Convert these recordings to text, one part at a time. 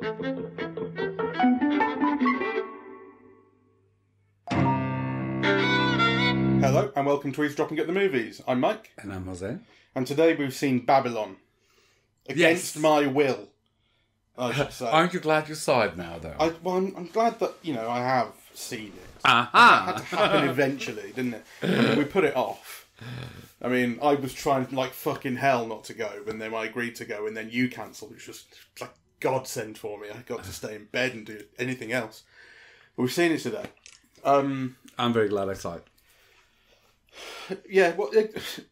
Hello and welcome to Eavesdropping at the Movies. I'm Mike. And I'm Jose. And today we've seen Babylon. Against my will, I should say. Aren't you glad you saw it now, though? I'm glad that, I have seen it. Aha! It had to happen eventually, didn't it? I mean, we put it off. I mean, I was trying like fucking hell not to go, and then I agreed to go, and then you cancelled, which was like godsend for me. I got to stay in bed and do anything else. But we've seen it today. I'm very glad I saw it. Yeah, well,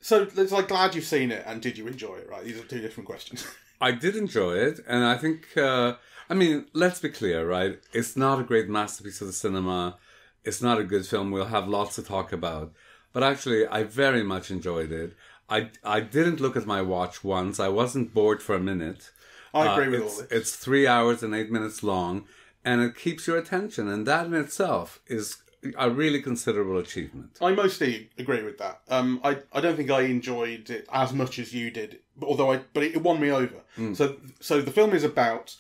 so it's like glad you've seen it, and did you enjoy it? Right, these are two different questions. I did enjoy it, and I think, I mean, let's be clear, right? It's not a great masterpiece of the cinema. It's not a good film. We'll have lots to talk about. But actually, I very much enjoyed it. I didn't look at my watch once. I wasn't bored for a minute. I agree with all this. It's 3 hours and 8 minutes long, and it keeps your attention, and that in itself is a really considerable achievement. I mostly agree with that. I don't think I enjoyed it as much as you did, but it won me over. So the film is about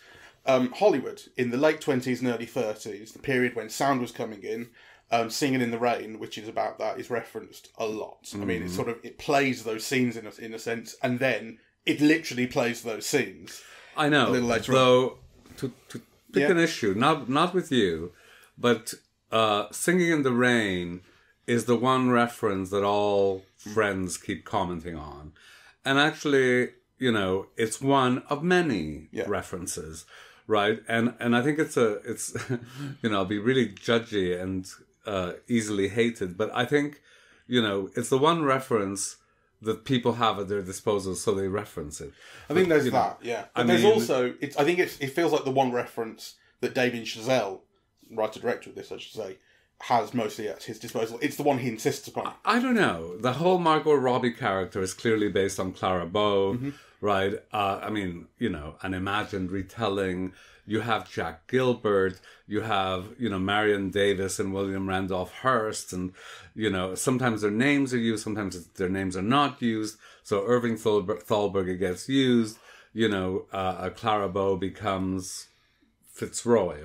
Hollywood in the late 20s and early 30s, the period when sound was coming in. Singing in the Rain, which is about that, is referenced a lot. I mean, it plays those scenes in a sense, and then it literally plays those scenes. I know. A little later Though to pick an issue, not with you, but Singing in the Rain is the one reference that all friends keep commenting on. And actually, it's one of many references, right? And I think it's I'll be really judgy and easily hated, but I think, it's the one reference that people have at their disposal, so they reference it. I think there's that, yeah. But there's also, I think it feels like the one reference that Damien Chazelle, writer-director of this, I should say, has mostly at his disposal. It's the one he insists upon. I don't know. The whole Margot Robbie character is clearly based on Clara Bow, right? I mean, an imagined retelling. You have Jack Gilbert, you have, Marion Davis and William Randolph Hearst, and, sometimes their names are used, sometimes their names are not used. So Irving Thalberg gets used, Clara Bow becomes Fitzroy,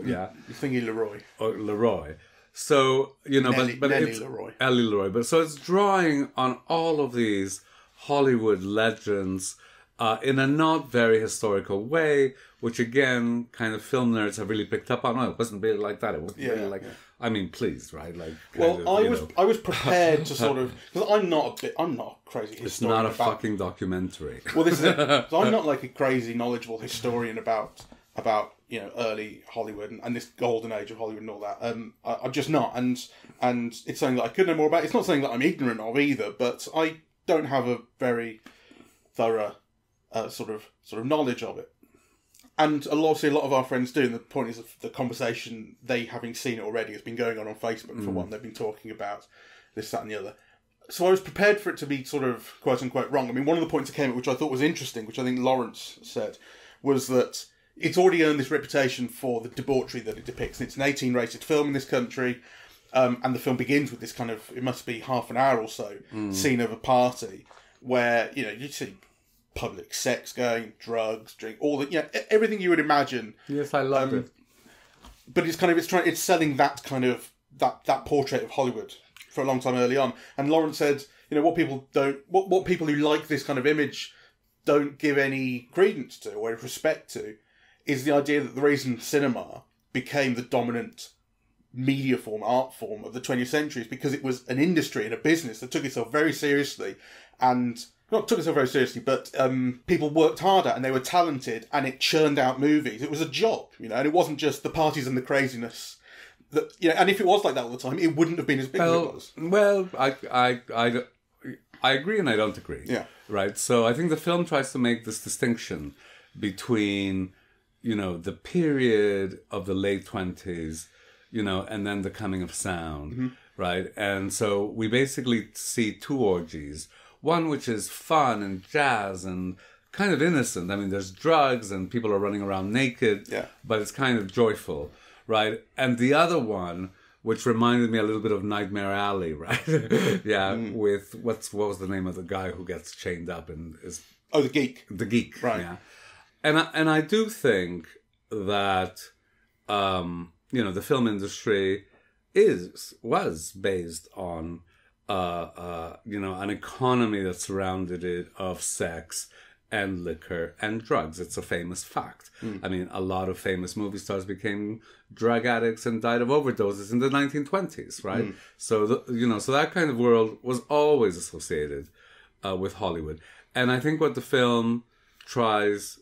You're thinking Leroy. Or Leroy. So, but it's Ellie Leroy. But so it's drawing on all of these Hollywood legends in a not very historical way, which again, kind of film nerds have really picked up on. Oh, it wasn't really like that. It wasn't really like. I mean, please, right? Like, I was prepared to sort of, because I'm not a crazy historian. It's not a fucking documentary. Well, this is it. So I'm not like a crazy knowledgeable historian about early Hollywood and this golden age of Hollywood and all that. I'm just not, and it's something that I could know more about. It's not something that I'm ignorant of either, but I don't have a very thorough sort of knowledge of it. And obviously a lot of our friends do, and the point is the conversation, they having seen it already, has been going on Facebook for one. They've been talking about this, that and the other. So I was prepared for it to be sort of quote-unquote wrong. I mean, one of the points that came up, which I thought was interesting, which I think Lawrence said, was that it's already earned this reputation for the debauchery that it depicts. It's an 18-rated film in this country, and the film begins with this kind of, it must be half an hour or so, scene of a party where, you see public sex going, drugs, drink, all the, everything you would imagine. Yes, I love it. But it's selling that kind of, that portrait of Hollywood for a long time early on. And Lawrence said, what people who like this kind of image don't give any credence to or respect to is the idea that the reason cinema became the dominant media form, art form of the 20th century is because it was an industry and a business that took itself very seriously, and not took itself very seriously, but people worked hard at, and they were talented, and it churned out movies. It was a job, and it wasn't just the parties and the craziness. That and if it was like that all the time, it wouldn't have been as big as it was. Well, I agree and I don't agree. Yeah. Right. So I think the film tries to make this distinction between the period of the late 20s, and then the coming of sound, right? And so we basically see two orgies. One which is fun and jazz and kind of innocent. I mean, there's drugs and people are running around naked, but it's kind of joyful, right? And the other one, which reminded me a little bit of Nightmare Alley, right? With what was the name of the guy who gets chained up and is... Oh, the Geek. The Geek, right? Yeah, and I do think that, the film industry was based on, an economy that surrounded it of sex and liquor and drugs. It's a famous fact. I mean, a lot of famous movie stars became drug addicts and died of overdoses in the 1920s, right? So, so that kind of world was always associated with Hollywood. And I think what the film tries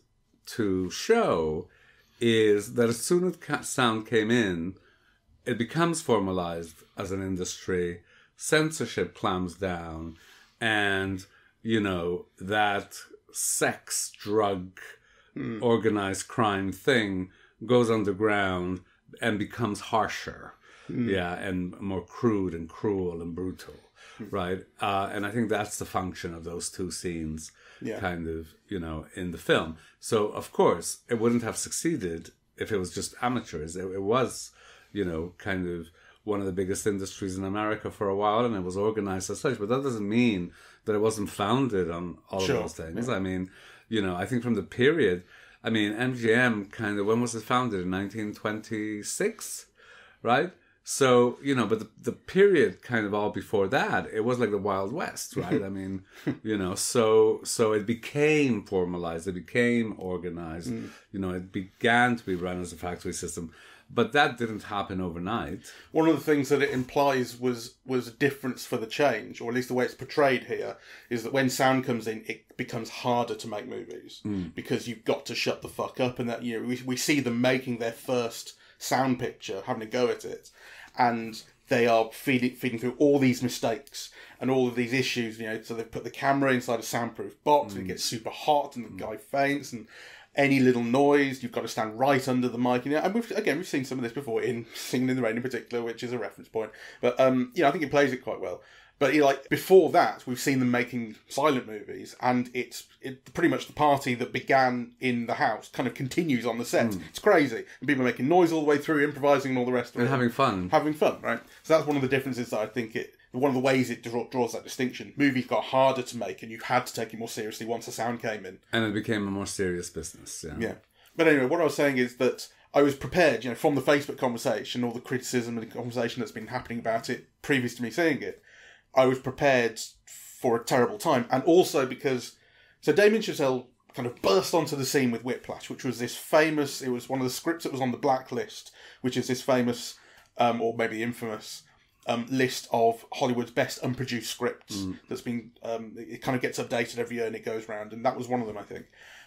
to show is that as soon as sound came in, it becomes formalized as an industry, censorship clams down, and, that sex, drug, organized crime thing goes underground and becomes harsher, and more crude and cruel and brutal, right? And I think that's the function of those two scenes, kind of, in the film. So, of course, it wouldn't have succeeded if it was just amateurs. It was, kind of one of the biggest industries in America for a while, and it was organized as such. But that doesn't mean that it wasn't founded on all of those things. I mean, I think from the period, MGM kind of, when was it founded? In 1926, right? So, but the period kind of all before that, it was like the Wild West, right? I mean, so it became formalized, it became organized, it began to be run as a factory system. But that didn't happen overnight. One of the things that it implies was a difference for the change, or at least the way it's portrayed here, is that when sound comes in, it becomes harder to make movies because you've got to shut the fuck up. And that we see them making their first sound picture, having a go at it, and they are feeding through all these mistakes and all of these issues. So they put the camera inside a soundproof box, and it gets super hot, and the guy faints, and any little noise, you've got to stand right under the mic. And we've seen some of this before in Singing in the Rain in particular, which is a reference point. But, I think it plays it quite well. But, before that, we've seen them making silent movies, and it's pretty much the party that began in the house kind of continues on the set. It's crazy. And people are making noise all the way through, improvising and all the rest of it. And having fun. Having fun, right? So that's one of the differences that I think one of the ways it draws that distinction. Movies got harder to make, and you had to take it more seriously once the sound came in. And it became a more serious business, Yeah. But anyway, what I was saying is that I was prepared, from the Facebook conversation, all the criticism and the conversation that's been happening about it previous to me seeing it, I was prepared for a terrible time. And also because, so Damien Chazelle kind of burst onto the scene with Whiplash, which was this famous, it was one of the scripts that was on the blacklist, which is this famous, or maybe infamous, list of Hollywood's best unproduced scripts that's been, it kind of gets updated every year and it goes round, and that was one of them, I think.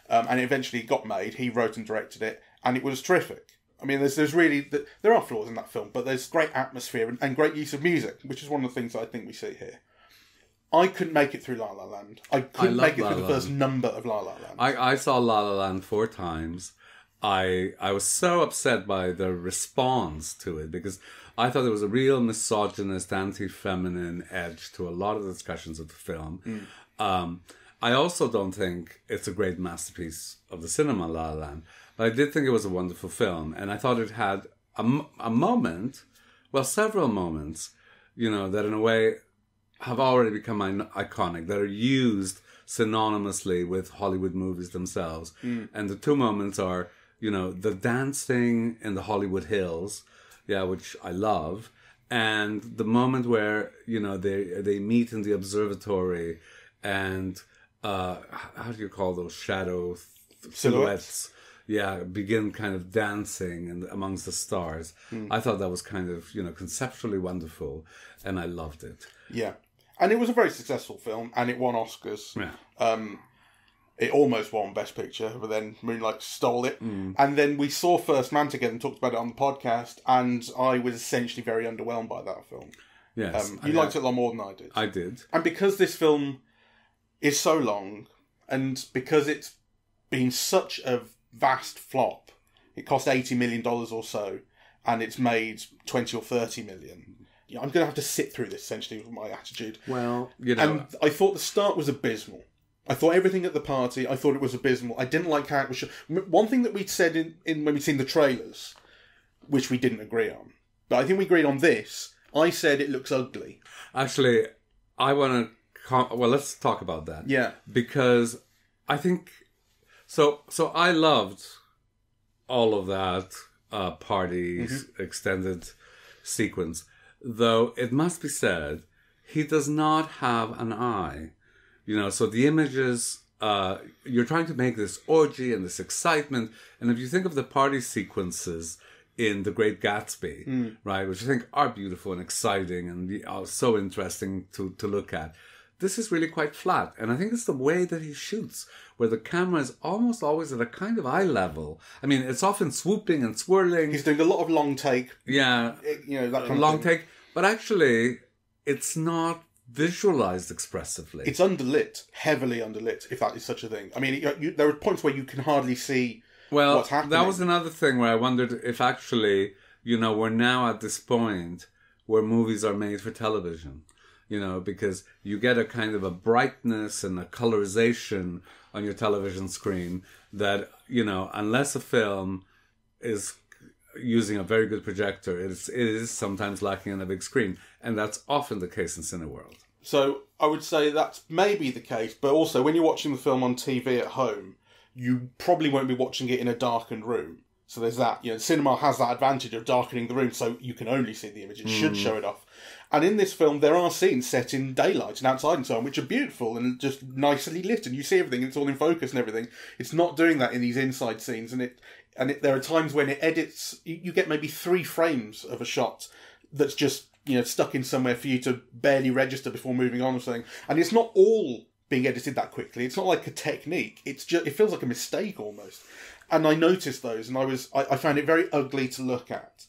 And it eventually got made. He wrote and directed it, and it was terrific. I mean, there's really, there are flaws in that film, but there's great atmosphere and great use of music, which is one of the things that I think we see here. I couldn't make it through La La Land. I couldn't make it through the first number of La La Land. I saw La La Land 4 times. I was so upset by the response to it, because I thought there was a real misogynist, anti-feminine edge to a lot of the discussions of the film. I also don't think it's a great masterpiece of the cinema, La La Land, but I did think it was a wonderful film, and I thought it had a moment, well, several moments, that in a way have already become iconic, that are used synonymously with Hollywood movies themselves. And the two moments are, the dancing in the Hollywood Hills, which I love, and the moment where, they meet in the observatory, and how do you call those shadow silhouettes? Begin kind of dancing and amongst the stars. I thought that was kind of, conceptually wonderful, and I loved it. Yeah. And it was a very successful film, and it won Oscars. Yeah. It almost won Best Picture, but then Moonlight stole it. And then we saw First Man together and talked about it on the podcast, and I was essentially very underwhelmed by that film. Yes. You liked it a lot more than I did. I did. And because this film is so long, and because it's been such a vast flop, it cost $80 million or so, and it's made 20 or 30 million. I'm going to have to sit through this, essentially, with my attitude. Well, And I thought the start was abysmal. I thought everything at the party, I thought it was abysmal. I didn't like how it was... One thing that we'd said in when we'd seen the trailers, which we didn't agree on, but I think we agreed on this, I said it looks ugly. Actually, I want to... Well, let's talk about that. Yeah. Because I think... So I loved all of that party extended sequence. Though it must be said, he does not have an eye. So the images, you're trying to make this orgy and this excitement. And if you think of the party sequences in The Great Gatsby, right, which I think are beautiful and exciting and are so interesting to look at, this is really quite flat. And I think it's the way that he shoots, where the camera is almost always at a kind of eye level. I mean, it's often swooping and swirling. He's doing a lot of long take. Yeah. That kind of long thing. take. But actually, it's not visualized expressively. It's underlit, heavily underlit, if that is such a thing. I mean, there are points where you can hardly see what's happening. That was another thing where I wondered if actually, we're now at this point where movies are made for television. Because you get a kind of a brightness and a colorization on your television screen that, unless a film is using a very good projector, it is sometimes lacking on a big screen. And that's often the case in Cineworld. So I would say that's maybe the case, but also when you're watching the film on TV at home, you probably won't be watching it in a darkened room. So there's that. Cinema has that advantage of darkening the room so you can only see the image. It should show it off. And in this film, there are scenes set in daylight and outside and so on, which are beautiful and just nicely lit, and you see everything, and it's all in focus and everything. It's not doing that in these inside scenes, and there are times when it edits, you get maybe 3 frames of a shot that's just, stuck in somewhere for you to barely register before moving on or something. And it's not all being edited that quickly. It's not like a technique. It feels like a mistake almost. And I noticed those, and I found it very ugly to look at.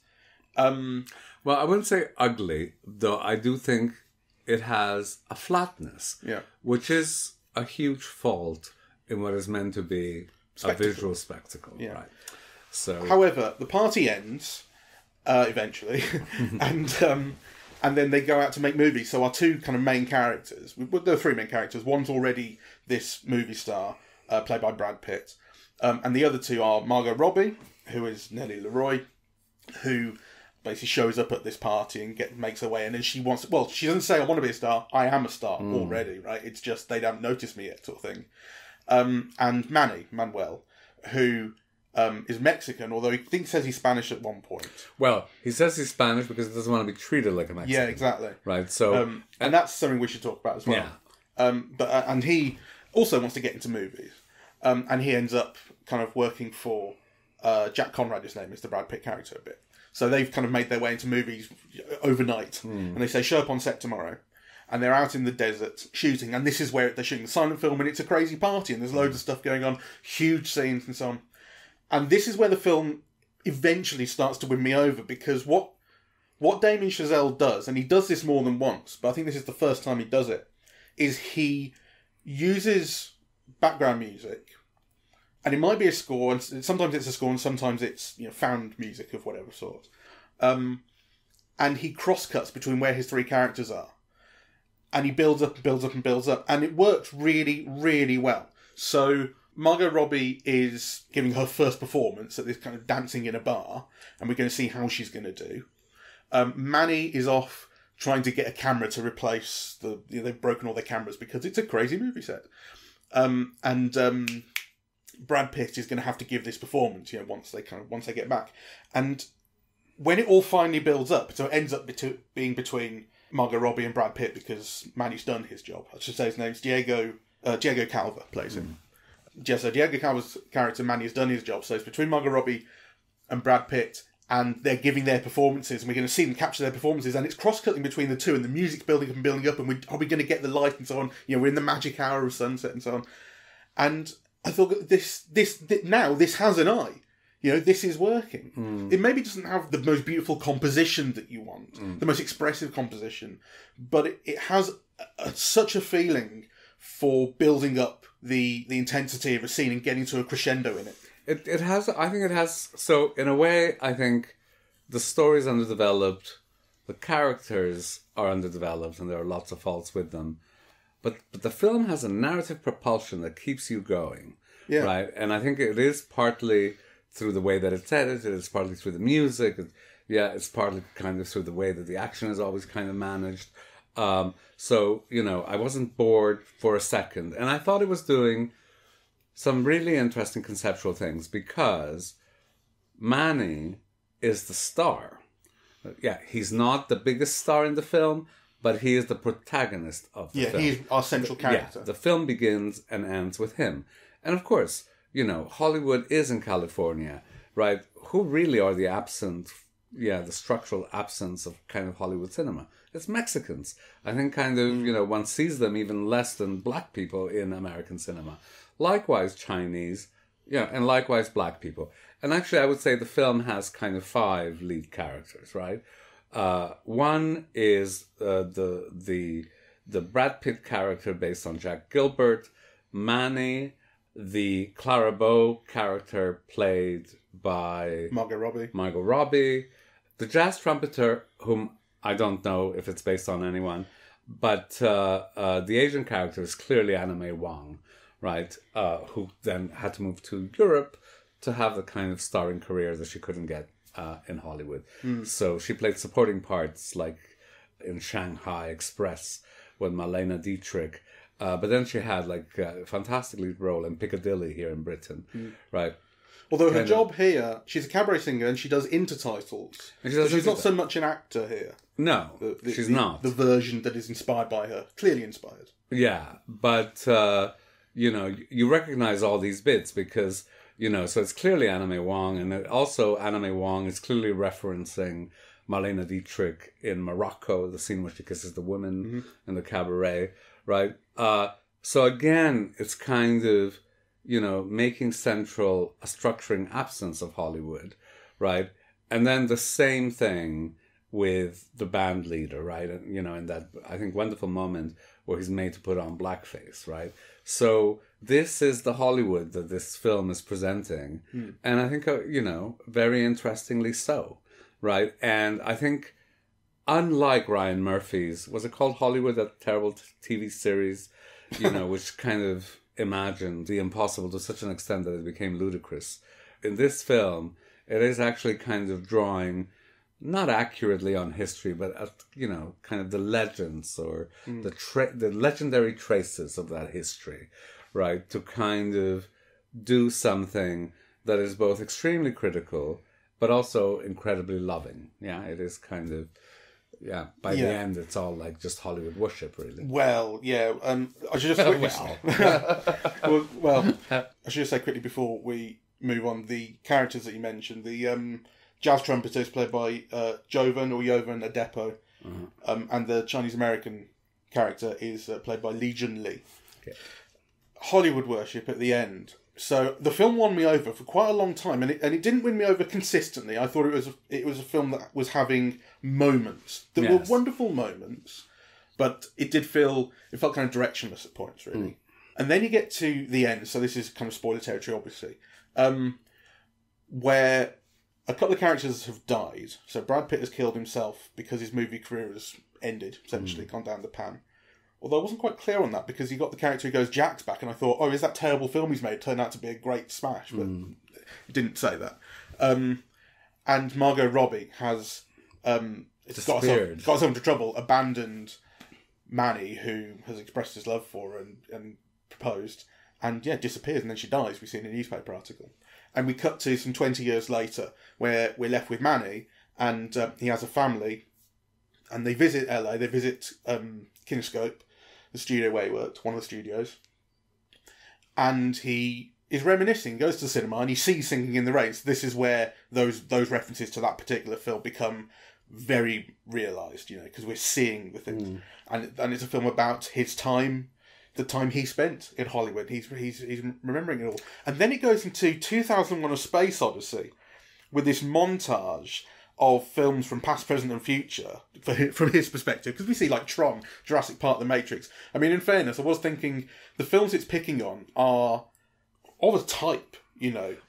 Well, I wouldn't say ugly, though I do think it has a flatness, which is a huge fault in what is meant to be a visual spectacle. Yeah. Right. So, however, the party ends eventually, and then they go out to make movies. So our 2 kind of main characters, there are 3 main characters. One's already this movie star, played by Brad Pitt, and the other 2 are Margot Robbie, who is Nellie Leroy, who basically shows up at this party and makes her way, and then she doesn't say, I want to be a star, I am a star already, right? It's just, they don't notice me yet, sort of thing. And Manuel, who is Mexican, although he says he's Spanish at one point. Well, he says he's Spanish because he doesn't want to be treated like a Mexican. Yeah, exactly. Right, so... and that's something we should talk about as well. Yeah. And he also wants to get into movies. And he ends up kind of working for Jack Conrad, his name is the Brad Pitt character a bit. So they've kind of made their way into movies overnight. And they say, show up on set tomorrow. And they're out in the desert shooting. And this is where they're shooting the silent film. And it's a crazy party. And there's loads of stuff going on. Huge scenes and so on. And this is where the film eventually starts to win me over. Because what Damien Chazelle does, and he does this more than once, but I think this is the first time he does it, is he uses background music. And it might be a score, and sometimes it's a score, and sometimes it's found music of whatever sort. And he cross-cuts between where his 3 characters are. And he builds up and builds up and builds up. And it works really, really well. So Margot Robbie is giving her first performance at this kind of dancing in a bar. And we're going to see how she's going to do. Manny is off trying to get a camera to replace they've broken all their cameras because it's a crazy movie set. Brad Pitt is going to have to give this performance, once they get back. And when it all finally builds up, so it ends up being between Margot Robbie and Brad Pitt because Manny's done his job. I should say his name's Diego Calva plays him. So Diego Calva's character, Manny, has done his job. So it's between Margot Robbie and Brad Pitt, and they're giving their performances, and we're going to see them capture their performances, and it's cross-cutting between the 2, and the music's building up and building up, and are we going to get the light and so on? We're in the magic hour of sunset and so on. And I thought this has an eye. This is working. It maybe doesn't have the most beautiful composition that you want, the most expressive composition, but it has such a feeling for building up the intensity of a scene and getting to a crescendo in it. It has, I think it has, so in a way, I think the story is underdeveloped, the characters are underdeveloped, and there are lots of faults with them. But the film has a narrative propulsion that keeps you going, right? And I think it is partly through the way that it's edited, it's partly through the music, it's partly kind of through the way that the action is always kind of managed. So, I wasn't bored for a second. And I thought it was doing some really interesting conceptual things because Manny is the star. Yeah, he's not the biggest star in the film, but he is the protagonist of the film. Yeah, he's our central character. Yeah, the film begins and ends with him. And of course, you know, Hollywood is in California, right? Who really are the structural absence of kind of Hollywood cinema? It's Mexicans. I think kind of, you know, one sees them even less than black people in American cinema. Likewise, Chinese, and likewise black people. And actually, I would say the film has kind of 5 lead characters, right? One is the Brad Pitt character based on Jack Gilbert, Manny, the Clara Bow character played by Margot Robbie, the jazz trumpeter, whom I don't know if it's based on anyone, but the Asian character is clearly Anna May Wong, right? Who then had to move to Europe to have the kind of starring career that she couldn't get in Hollywood. So she played supporting parts like in Shanghai Express with Marlene Dietrich. But then she had like a fantastic lead role in Piccadilly here in Britain, right? Although her job here, she's a cabaret singer and she does intertitles. She's not so much an actor here. No, she's not. The version that is inspired by her. Clearly inspired. Yeah, but, you recognize all these bits because, so it's clearly Anna May Wong, and also Anna May Wong is clearly referencing Marlene Dietrich in Morocco, the scene where she kisses the woman in the cabaret, right? So again, it's kind of, making central a structuring absence of Hollywood, right? And then the same thing with the band leader, right? And, in that, I think, wonderful moment where he's made to put on blackface, right? So this is the Hollywood that this film is presenting. And I think, very interestingly so, right? And I think, unlike Ryan Murphy's, was it called Hollywood, that terrible TV series, which kind of imagined the impossible to such an extent that it became ludicrous. In this film, it is actually kind of drawing not accurately on history, but kind of the legends or the legendary traces of that history, right? To kind of do something that is both extremely critical, but also incredibly loving. Yeah, it is kind of, by the end, it's all like just Hollywood worship, really. Well, yeah. I should just quickly I should just say quickly before we move on, the characters that you mentioned, the jazz trumpeter is played by Jovan Adepo, and the Chinese American character is played by Li Junli. Okay. Hollywood worship at the end. So the film won me over for quite a long time, and it didn't win me over consistently. I thought it was a film that was having moments that were wonderful moments, but it felt kind of directionless at points, really. And then you get to the end. So this is kind of spoiler territory, obviously, where a couple of characters have died. So Brad Pitt has killed himself because his movie career has ended, essentially, gone down the pan. Although I wasn't quite clear on that because you got the character who goes, Jack's back, and I thought, is that terrible film he's made turned out to be a great smash? But it didn't say that. And Margot Robbie has got herself into trouble, abandoned Manny, who has expressed his love for her and proposed, and disappears, and then she dies. We see in a newspaper article. And we cut to some 20 years later where we're left with Manny, and he has a family, and they visit LA, they visit Kinescope, the studio where he worked, one of the studios, and he is reminiscing, goes to the cinema, and he sees Singing in the Rain. So this is where those references to that particular film become very realised, because we're seeing the things. And it's a film about his time, the time he spent in Hollywood. He's remembering it all. And then it goes into 2001: A Space Odyssey with this montage of films from past, present and future from his perspective, because we see like Tron, Jurassic Park, The Matrix. I mean, in fairness, I was thinking the films it's picking on are of a type,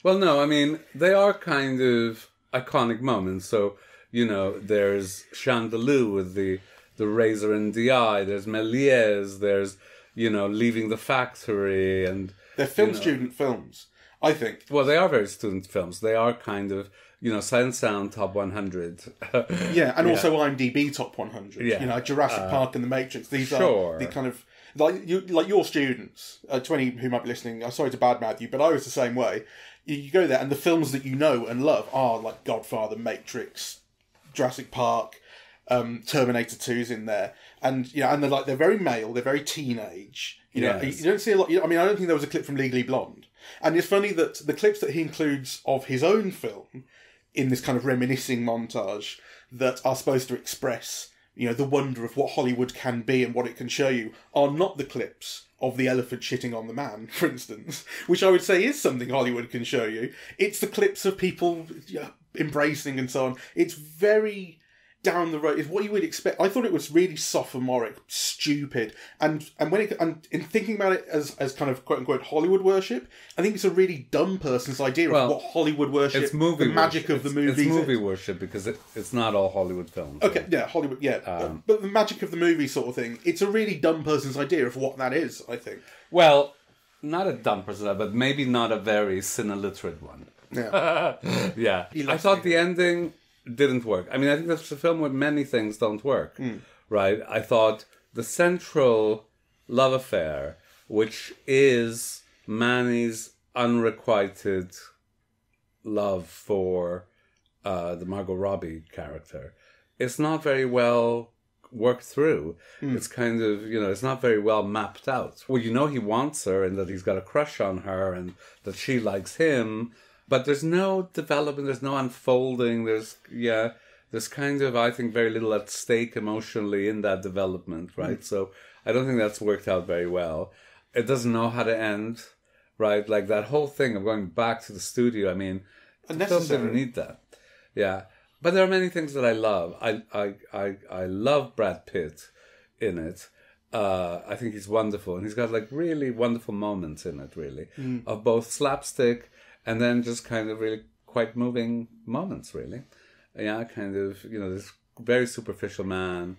Well, no, I mean, they are kind of iconic moments. So, there's Chandelou with the razor in the eye, there's Méliès, there's, Leaving the Factory, and... They're film student films, I think. Well, they are very student films. They are kind of... Sight and Sound Top 100. Also IMDb Top 100. Yeah. Jurassic Park and The Matrix. These are the kind of... like your students, to any who might be listening, I'm sorry to badmouth you, but I was the same way. You go there, and the films that you know and love are like Godfather, Matrix, Jurassic Park, Terminator 2's in there, and and they're very male, they're very teenage. You know, you don't see a lot. I mean, I don't think there was a clip from Legally Blonde, and it's funny that the clips that he includes of his own film in this kind of reminiscing montage that are supposed to express, the wonder of what Hollywood can be and what it can show you, are not the clips of the elephant shitting on the man, for instance, which I would say is something Hollywood can show you. It's the clips of people embracing and so on. It's very down the road. It's what you would expect. I thought it was really sophomoric, stupid, and in thinking about it as kind of quote unquote Hollywood worship, I think it's a really dumb person's idea of what Hollywood worship, it's movie the magic worship. of the movies. It's movie worship because it's not all Hollywood films. Okay, yeah, Hollywood, yeah, but the magic of the movie sort of thing. It's a really dumb person's idea of what that is. I think. Well, not a dumb person, but maybe not a very cine-literate one. Yeah, yeah. I thought the ending didn't work. I mean, I think that's a film where many things don't work, right? I thought the central love affair, which is Manny's unrequited love for the Margot Robbie character, is not very well worked through. It's kind of, it's not very well mapped out. Well, he wants her and that he's got a crush on her and that she likes him. But there's no development, there's no unfolding, there's kind of, I think, very little at stake emotionally in that development, right? So I don't think that's worked out very well. It doesn't know how to end, right? Like that whole thing of going back to the studio, I mean, the film didn't need that. Yeah. But there are many things that I love. I love Brad Pitt in it. I think he's wonderful. And he's got like really wonderful moments in it, really, of both slapstick and then just kind of really quite moving moments, really. Yeah, kind of, this very superficial man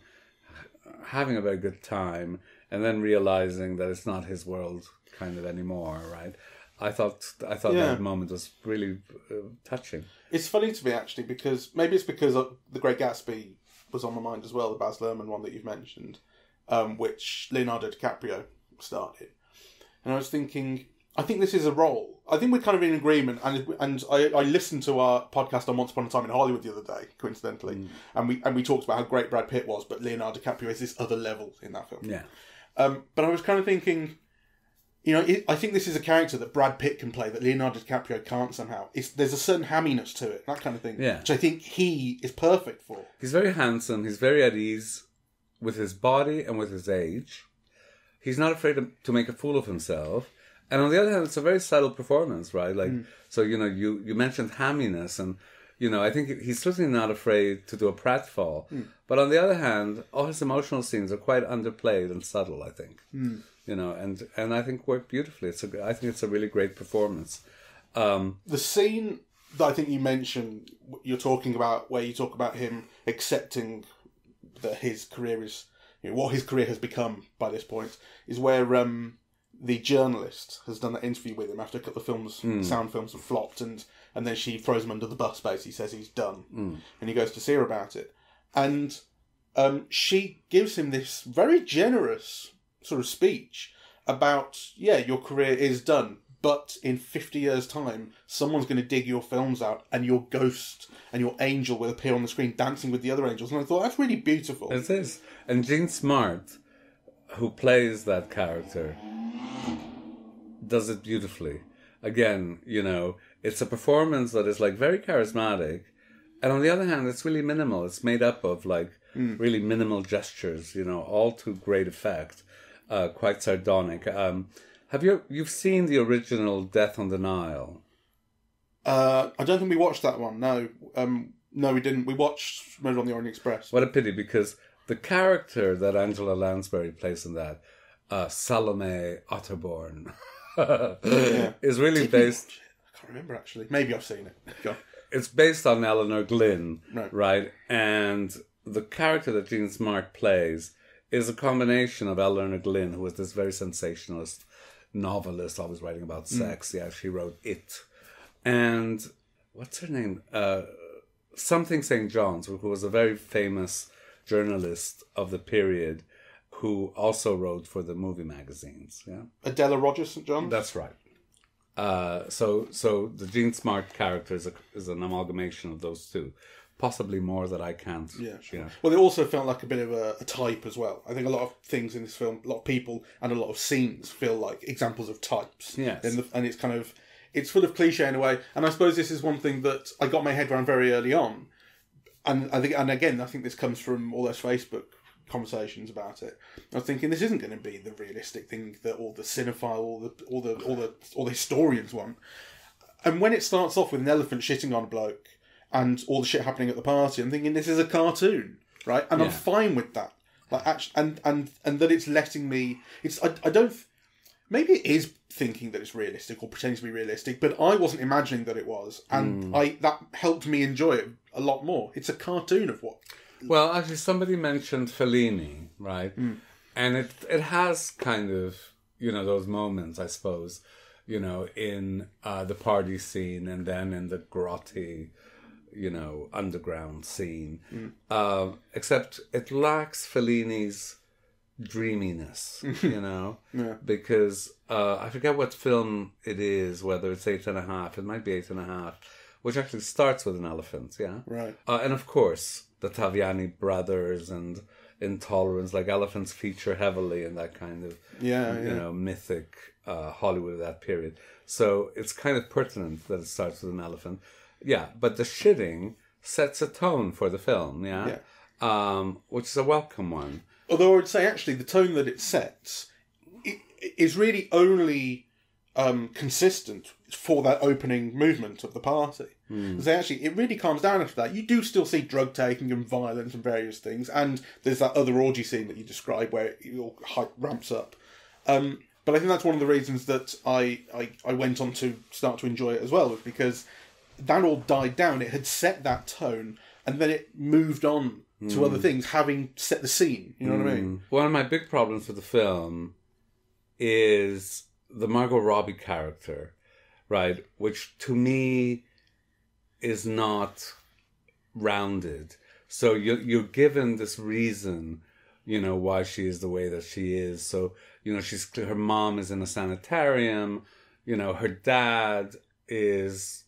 having a very good time and then realizing that it's not his world kind of anymore, right? I thought that moment was really touching. It's funny to me, actually, because maybe it's because The Great Gatsby was on my mind as well, the Baz Luhrmann one that you've mentioned, which Leonardo DiCaprio started. And I was thinking, I think this is a role. I think we're kind of in agreement, and I listened to our podcast on Once Upon a Time in Hollywood the other day, coincidentally, and we talked about how great Brad Pitt was, but Leonardo DiCaprio is this other level in that film. Yeah. But I was kind of thinking, I think this is a character that Brad Pitt can play that Leonardo DiCaprio can't somehow. There's a certain hamminess to it, that kind of thing, which I think he is perfect for. He's very handsome. He's very at ease with his body and with his age. He's not afraid to make a fool of himself. And on the other hand, it's a very subtle performance, right? Like, so, you mentioned hamminess, and, I think he's certainly not afraid to do a pratfall. But on the other hand, all his emotional scenes are quite underplayed and subtle, I think. And I think work beautifully. I think it's a really great performance. The scene that I think you mentioned, you're talking about, where you talk about him accepting that his career is, what his career has become by this point, is where the journalist has done that interview with him after a couple of films, sound films have flopped, and then she throws him under the bus, basically says he's done. And he goes to see her about it. And she gives him this very generous sort of speech about, your career is done, but in 50 years' time, someone's going to dig your films out and your ghost and your angel will appear on the screen dancing with the other angels. And I thought, that's really beautiful. It is. And Jean Smart, who plays that character, does it beautifully. Again, it's a performance that is like very charismatic, and on the other hand, it's really minimal. It's made up of like really minimal gestures, all to great effect, quite sardonic. You've seen the original Death on the Nile? I don't think we watched that one. No, no, we didn't. We watched Murder on the Orient Express. What a pity, because the character that Angela Lansbury plays in that, Salome Otterborn, is really based... I can't remember, actually. Maybe I've seen it. Go on. It's based on Eleanor Glynn, right? And the character that Jean Smart plays is a combination of Eleanor Glynn, who was this very sensationalist novelist, always writing about sex. Yeah, she wrote It. And what's her name? Something St. John's, who was a very famous journalist of the period, who also wrote for the movie magazines. Yeah, Adela Rogers St. John. That's right. So the Jean Smart character is an amalgamation of those two. Possibly more that I can't. Yeah, sure. You know. Well, it also felt like a bit of a type as well. I think a lot of things in this film, a lot of people and a lot of scenes feel like examples of types. Yes. And it's kind of, it's full of cliche in a way. And I suppose this is one thing that I got my head around very early on. And I think this comes from all those Facebook conversations about it. I was thinking this isn't going to be the realistic thing that all the cinephile, all the historians want. And when it starts off with an elephant shitting on a bloke, and all the shit happening at the party, I'm thinking this is a cartoon, right? And I'm fine with that. Like, actually, and that it's letting me. I don't. Maybe it is thinking that it's realistic or pretending to be realistic, but I wasn't imagining that it was, and that helped me enjoy it a lot more. It's a cartoon of what. Well, actually, somebody mentioned Fellini, right? And it has kind of, you know, those moments, I suppose, you know, in the party scene and then in the grotty, you know, underground scene. Except it lacks Fellini's dreaminess, you know? Because I forget what film it is, whether it's 8.5, it might be 8.5, which actually starts with an elephant, yeah? Right. And of course, the Taviani brothers and Intolerance, like elephants feature heavily in that kind of, you know, mythic Hollywood of that period. So it's kind of pertinent that it starts with an elephant. Yeah, but the shitting sets a tone for the film, which is a welcome one. Although I would say, actually, the tone that it sets is really only consistent for that opening movement of the party. Because actually, it really calms down after that. You do still see drug taking and violence and various things, and there's that other orgy scene that you described where it all ramps up. But I think that's one of the reasons that I went on to start to enjoy it as well, was because that all died down. It had set that tone, and then it moved on to other things, having set the scene. You know what I mean? One of my big problems with the film is the Margot Robbie character, right? Which to me is not rounded. So you're given this reason, you know, why she is the way that she is. So, you know, her mom is in a sanitarium. You know, her dad is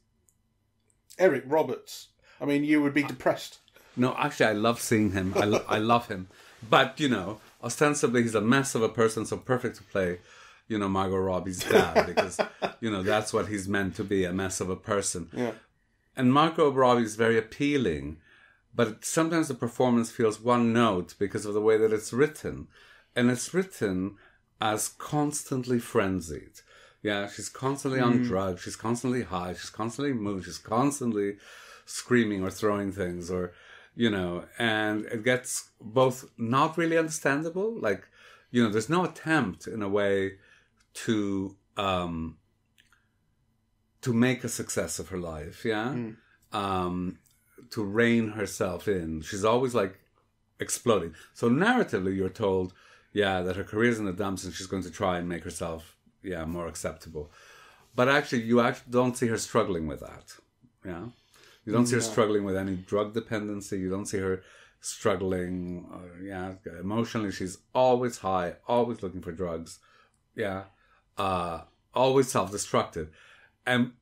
Eric Roberts. I mean, you would be depressed. No, actually, I love seeing him. I love him. But, you know, ostensibly he's a mess of a person, so perfect to play, you know, Margot Robbie's dad, because, you know, that's what he's meant to be, a mess of a person. Yeah. And Margot Robbie is very appealing, but sometimes the performance feels one note because of the way that it's written. And it's written as constantly frenzied. Yeah, she's constantly on drugs, she's constantly high, she's constantly moved, she's constantly screaming or throwing things, or, you know, and it gets both not really understandable, like, you know, there's no attempt in a way to make a success of her life, to rein herself in. She's always like exploding. So narratively, you're told, that her career's in the dumps and she's going to try and make herself more acceptable. But actually, you don't see her struggling with that. Yeah, you don't see her struggling with any drug dependency. You don't see her struggling. Emotionally, she's always high, always looking for drugs. Always self-destructive, and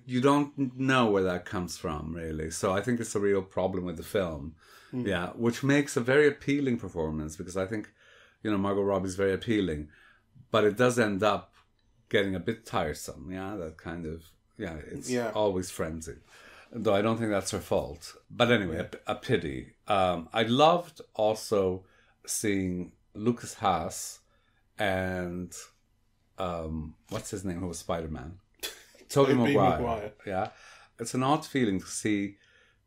you don't know where that comes from, really. So I think it's a real problem with the film. Which makes a very appealing performance, because I think, you know, Margot Robbie's very appealing, but it does end up getting a bit tiresome, that kind of, it's always frenzied. Though I don't think that's her fault. But anyway, a pity. I loved also seeing Lucas Haas and, what's his name, who was Spider-Man? Tobey Maguire. Yeah. It's an odd feeling to see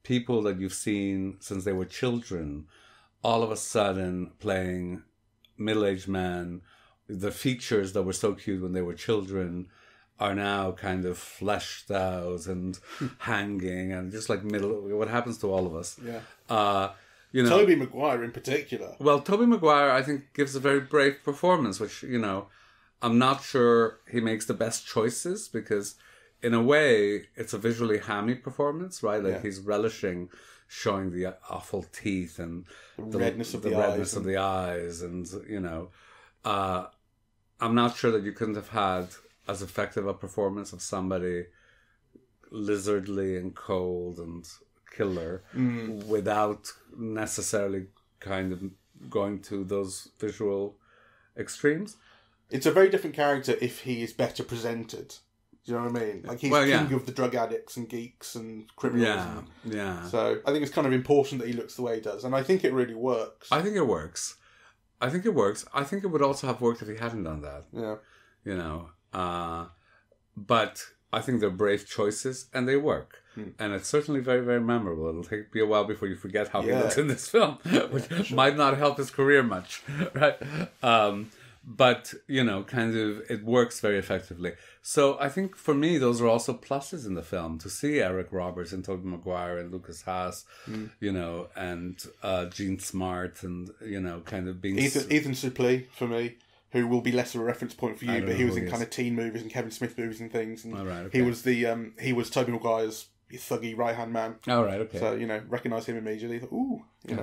people that you've seen since they were children all of a sudden playing middle-aged men. The features that were so cute when they were children are now kind of fleshed out and hanging, and just like what happens to all of us. You know, Tobey Maguire in particular. Well, Tobey Maguire, I think, gives a very brave performance, which, you know, I'm not sure he makes the best choices, because in a way, it's a visually hammy performance, right? Like Yeah. he's relishing showing the awful teeth and The redness of the redness eyes of the eyes, and I'm not sure that you couldn't have had as effective a performance of somebody lizardly and cold and killer without necessarily kind of going to those visual extremes. It's a very different character if he is better presented. Do you know what I mean? Like he's king of the drug addicts and geeks and criminals. Yeah. So I think it's kind of important that he looks the way he does, and I think it really works. I think it works. I think it would also have worked if he hadn't done that. Yeah. But I think they're brave choices and they work. And it's certainly very, very memorable. It'll take me a while before you forget how he looks in this film, which might not help his career much, right? But, kind of, it works very effectively. So I think for me, those are also pluses in the film. To see Eric Roberts and Tobey Maguire and Lucas Haas, and Gene Smart and, kind of being... Ethan Suplee, for me, who will be less of a reference point for you, but he was in kind of teen movies and Kevin Smith movies and things. And okay. he was Tobey Maguire's thuggy right-hand man. Oh, right, okay. So, recognise him immediately. Ooh, so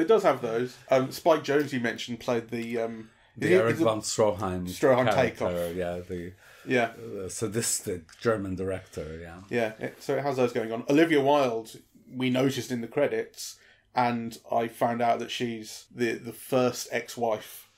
it does have those. Spike Jonze, you mentioned, played the Eric von Stroheim takeoff. Yeah, the sadistic German director, Yeah, so it has those going on. Olivia Wilde, we noticed in the credits, and I found out that she's the first ex-wife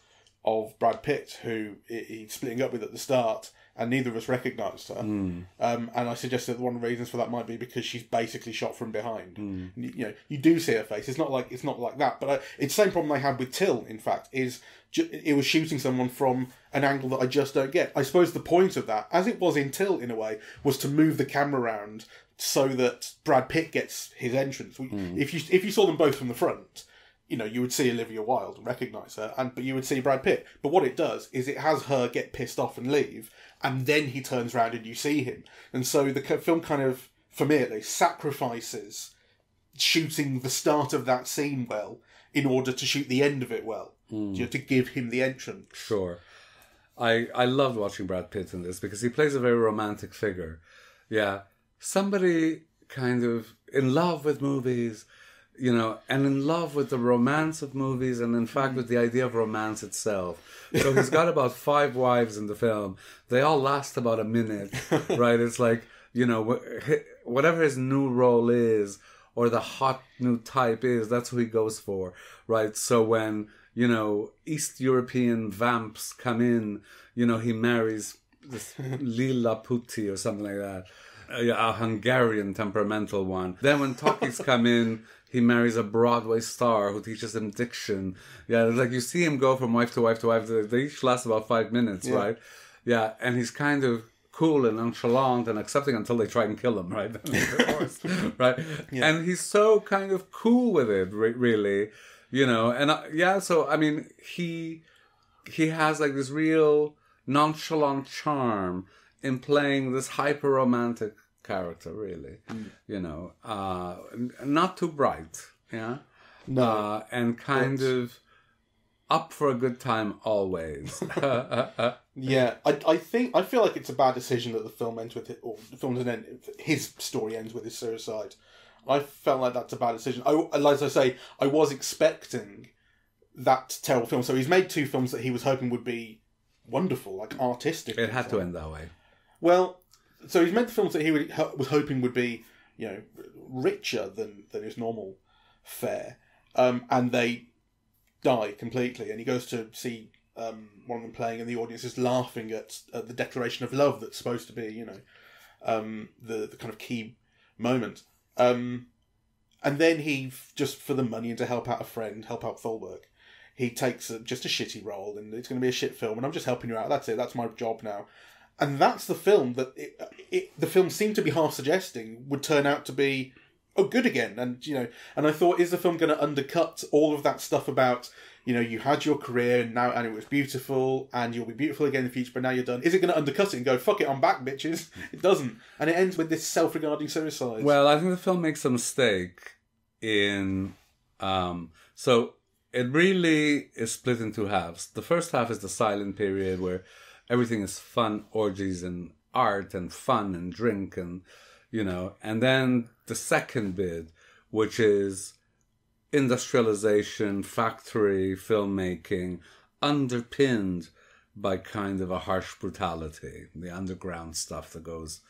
of Brad Pitt, who he's splitting up with at the start, and neither of us recognised her. And I suggested that one of the reasons for that might be because she's basically shot from behind. You do see her face. It's not like that, but it's the same problem I had with Till. In fact, is it was shooting someone from an angle that I just don't get. I suppose the point of that, as it was in Till in a way, was to move the camera around so that Brad Pitt gets his entrance. If you saw them both from the front, you would see Olivia Wilde and recognise her, but you would see Brad Pitt. But what it does is it has her get pissed off and leave, and then he turns around and you see him. And so the film kind of, for me at least, sacrifices shooting the start of that scene well in order to shoot the end of it well, to give him the entrance. Sure. I loved watching Brad Pitt in this because he plays a very romantic figure. Yeah. Somebody kind of in love with movies, and in love with the romance of movies, and in fact with the idea of romance itself. So he's got about 5 wives in the film. They all last about a minute, right? It's like, whatever his new role is, or the hot new type is, that's who he goes for, right? So when, East European vamps come in, he marries this Lila Putti or something like that. A Hungarian temperamental one. Then when talkies come in, he marries a Broadway star who teaches him diction. Yeah, it's like you see him go from wife to wife to wife. They each last about 5 minutes, right? Yeah, and he's kind of cool and nonchalant and accepting until they try and kill him, right? Right? Yeah. And he's so kind of cool with it, really, And so I mean, he has like this real nonchalant charm in playing this hyper-romantic character, really. Not too bright, No. and kind of up for a good time always. Yeah, I feel like it's a bad decision that the film ends with it, or the film doesn't end, his story ends with his suicide. I felt like that's a bad decision. As I say, I was expecting that terrible film. So he's made 2 films that he was hoping would be wonderful, like artistic. It had to end that way. Well, so he's made the films that he was hoping would be, richer than his normal fare, and they die completely. And he goes to see one of them playing, and the audience is laughing at the declaration of love that's supposed to be, the kind of key moment. And then he, just for the money and to help out a friend, help out Thalberg, he takes just a shitty role, and it's going to be a shit film, and I'm just helping you out. That's it. That's my job now. And that's the film that the film seemed to be half suggesting would turn out to be good again. And and I thought, is the film going to undercut all of that stuff about you had your career and it was beautiful and you'll be beautiful again in the future, but now you're done? Is it going to undercut it and go, fuck it, I'm back, bitches? It doesn't, and it ends with this self-regarding suicide. Well, I think the film makes a mistake in so it really is split in 2 halves. The first half is the silent period where everything is fun, orgies, and art and fun and drink and, and then the second bit, which is industrialization, factory filmmaking, underpinned by kind of a harsh brutality, the underground stuff that goes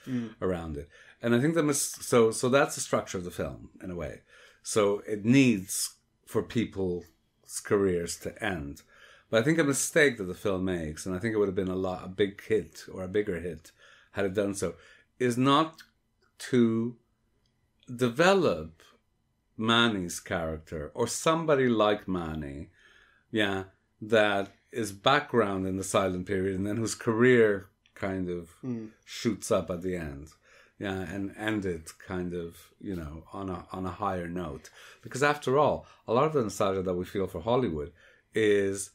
around it. And I think so that's the structure of the film, in a way. So it needs for people's careers to end. But I think a mistake that the film makes, and I think it would have been a big hit or a bigger hit had it done so, is not to develop Manny's character or somebody like Manny, that is background in the silent period and then whose career kind of shoots up at the end. And end it kind of, on a higher note. Because after all, a lot of the nostalgia that we feel for Hollywood is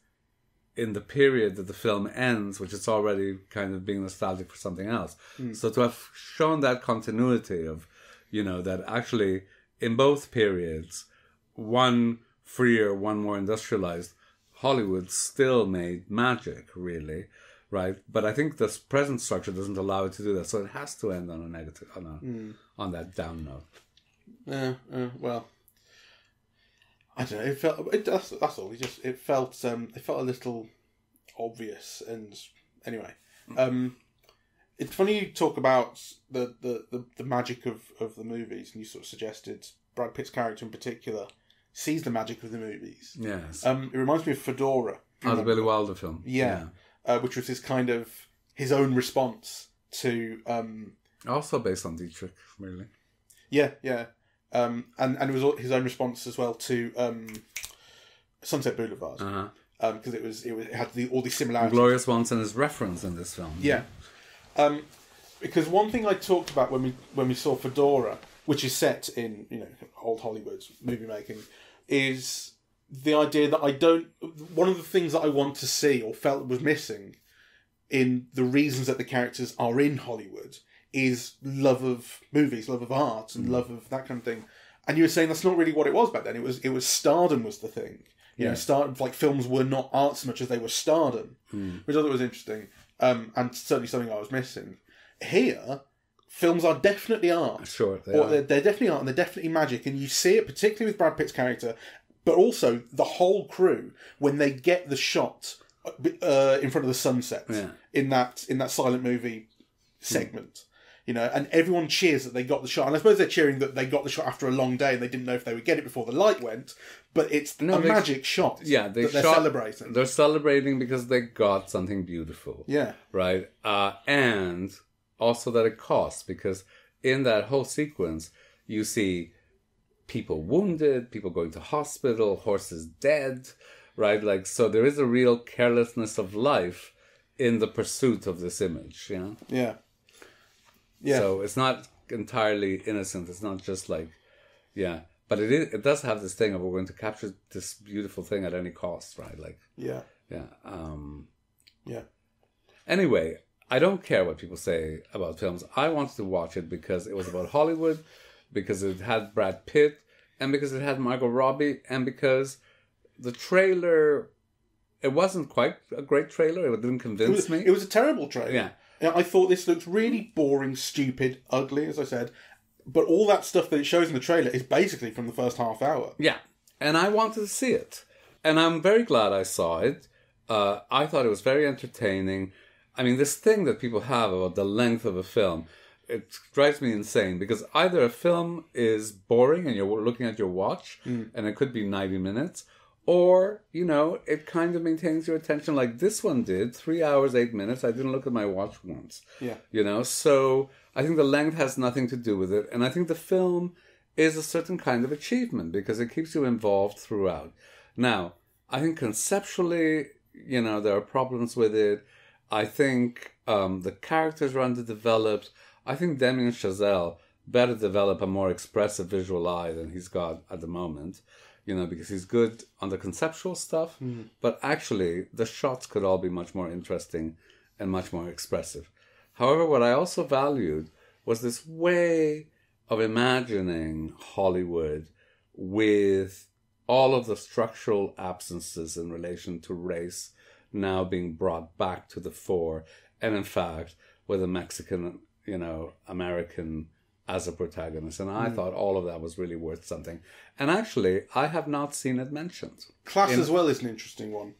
in the period that the film ends, which it's already kind of being nostalgic for something else. So to have shown that continuity of, that actually in both periods, one freer, one more industrialized, Hollywood still made magic, really. Right, but I think the present structure doesn't allow it to do that, so it has to end on a negative, on that down note. Well, I don't know. That's all. It felt a little obvious, and anyway, it's funny you talk about the magic of the movies, and you sort of suggested Brad Pitt's character in particular sees the magic of the movies. Yes. It reminds me of Fedora. The Billy Wilder film. Yeah. Which was his kind of his own response to also based on Dietrich, really. Yeah. And it was his own response as well to Sunset Boulevard. Because it had all these similarities. And Glorious Swanson is referenced in this film. Yeah. Because one thing I talked about when we saw Fedora, which is set in old Hollywood movie making, is the idea that one of the things that I want to see or felt was missing in the reasons that the characters are in Hollywood is love of movies, love of art, and love of that kind of thing. And you were saying that's not really what it was back then. It was stardom was the thing. Like films were not art so much as they were stardom, which I thought was interesting, and certainly something I was missing. Here, films are definitely art. Sure, they're definitely art, and they're definitely magic, and you see it particularly with Brad Pitt's character. But also the whole crew when they get the shot in front of the sunset in that silent movie segment, and everyone cheers that they got the shot. And I suppose they're cheering that they got the shot after a long day and they didn't know if they would get it before the light went. But it's a magic shot. Yeah, they're celebrating. They're celebrating because they got something beautiful. Yeah, right. And also that it costs, because in that whole sequence you see people wounded, people going to hospital, horses dead, right? Like, so there is a real carelessness of life in the pursuit of this image, Yeah. So it's not entirely innocent. It's not just like, but it does have this thing of we're going to capture this beautiful thing at any cost, right? Like, yeah. Anyway, I don't care what people say about films. I wanted to watch it because it was about Hollywood, because it had Brad Pitt, and because it had Margot Robbie, and because the trailer, it wasn't quite a great trailer. It didn't convince me. It was a terrible trailer. Yeah. I thought this looks really boring, stupid, ugly, as I said. But all that stuff that it shows in the trailer is basically from the first half hour. Yeah. And I wanted to see it. And I'm very glad I saw it. I thought it was very entertaining. I mean, this thing that people have about the length of a film, it drives me insane, because either a film is boring and you're looking at your watch and it could be 90 minutes, or, it kind of maintains your attention like this one did, 3 hours, 8 minutes. I didn't look at my watch once. Yeah. So I think the length has nothing to do with it. And I think the film is a certain kind of achievement because it keeps you involved throughout. Now, I think conceptually, there are problems with it. I think the characters are underdeveloped. I think Damien Chazelle better develop a more expressive visual eye than he's got at the moment, because he's good on the conceptual stuff, but actually the shots could all be much more interesting and much more expressive. However, what I also valued was this way of imagining Hollywood with all of the structural absences in relation to race now being brought back to the fore, and in fact, with a Mexican, American as a protagonist. And I thought all of that was really worth something. And actually, I have not seen it mentioned. Class as well is an interesting one.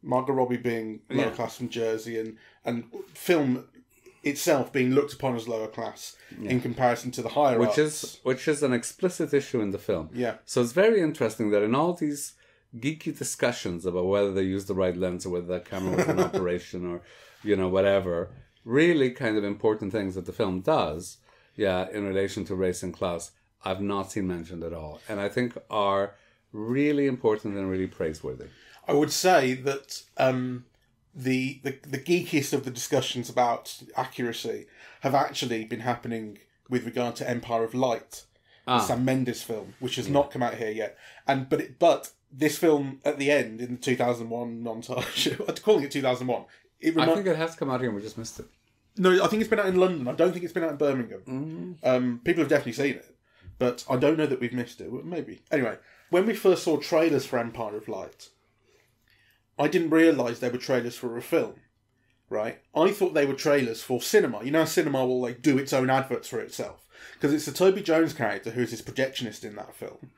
Margot Robbie being lower class from Jersey, and film itself being looked upon as lower class in comparison to the higher arts. Which is an explicit issue in the film. Yeah. So it's very interesting that in all these geeky discussions about whether they used the right lens or whether that camera was an operation or, whatever, really kind of important things that the film does, in relation to race and class, I've not seen mentioned at all. And I think are really important and really praiseworthy. I would say that the geekiest of the discussions about accuracy have actually been happening with regard to Empire of Light, the Sam Mendes film, which has not come out here yet. But this film at the end in the 2001 montage, I'm calling it 2001. I think it has come out here and we just missed it. No, I think it's been out in London. I don't think it's been out in Birmingham. People have definitely seen it, but I don't know that we've missed it. Well, maybe. Anyway, when we first saw trailers for Empire of Light, I didn't realise they were trailers for a film, right? I thought they were trailers for cinema. You know, cinema will do its own adverts for itself. Because it's the Toby Jones character, who's this projectionist in that film,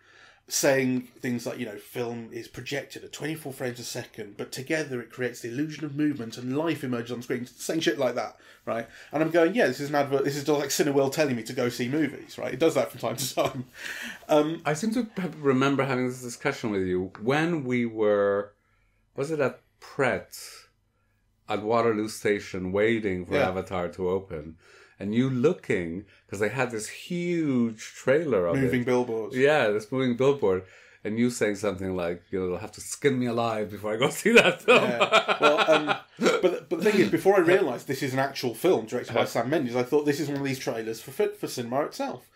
saying things like, film is projected at 24 frames a second, but together it creates the illusion of movement and life emerges on screen, saying shit like that, right? And I'm going, this is an advert, this is just like Cineworld telling me to go see movies, right? It does that from time to time. I seem to remember having this discussion with you when we were, was it at Pret, at Waterloo Station, waiting for Avatar to open, and you looking, because they had this huge trailer of moving billboards. Yeah, this moving billboard. And you saying something like, they'll have to skin me alive before I go see that film. Yeah. Well, but the thing is, before I realised this is an actual film directed by Sam Mendes, I thought this is one of these trailers for cinema itself.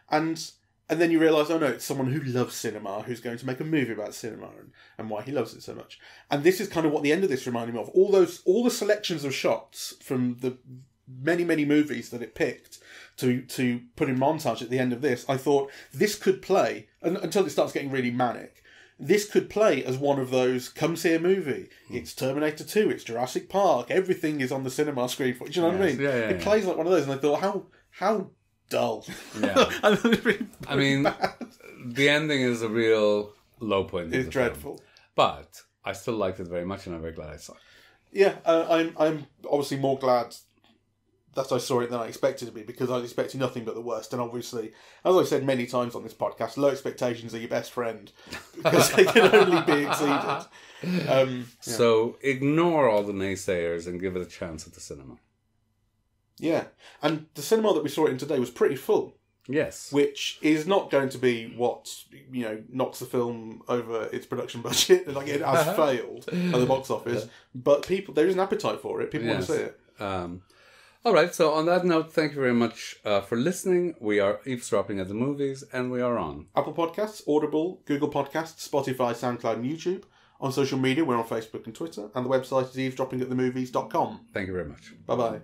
And then you realise, oh no, it's someone who loves cinema, who's going to make a movie about cinema and why he loves it so much. And this is kind of what the end of this reminded me of. All the selections of shots from the many, many movies that it picked to put in montage at the end of this, I thought this could play, until it starts getting really manic, this could play as one of those, come see a movie. It's Terminator 2, it's Jurassic Park, everything is on the cinema screen. Do you know what I mean? It plays like one of those, and I thought, how dull. Yeah. Really I mean, the ending is a real low point. It's dreadful. Film. But I still liked it very much, and I'm very glad I saw it. Yeah, I'm obviously more glad that I saw it than I expected to be, because I was expecting nothing but the worst. And obviously, as I've said many times on this podcast, low expectations are your best friend, because they can only be exceeded. So ignore all the naysayers and give it a chance at the cinema. Yeah, and the cinema that we saw it in today was pretty full. Yes. Which is not going to be what, knocks the film over its production budget. Like, it has failed at the box office. But there is an appetite for it. People want to see it. All right, so on that note, thank you very much for listening. We are Eavesdropping at the Movies, and we are on Apple Podcasts, Audible, Google Podcasts, Spotify, SoundCloud, and YouTube. On social media, we're on Facebook and Twitter, and the website is eavesdroppingatthemovies.com. Thank you very much. Bye-bye.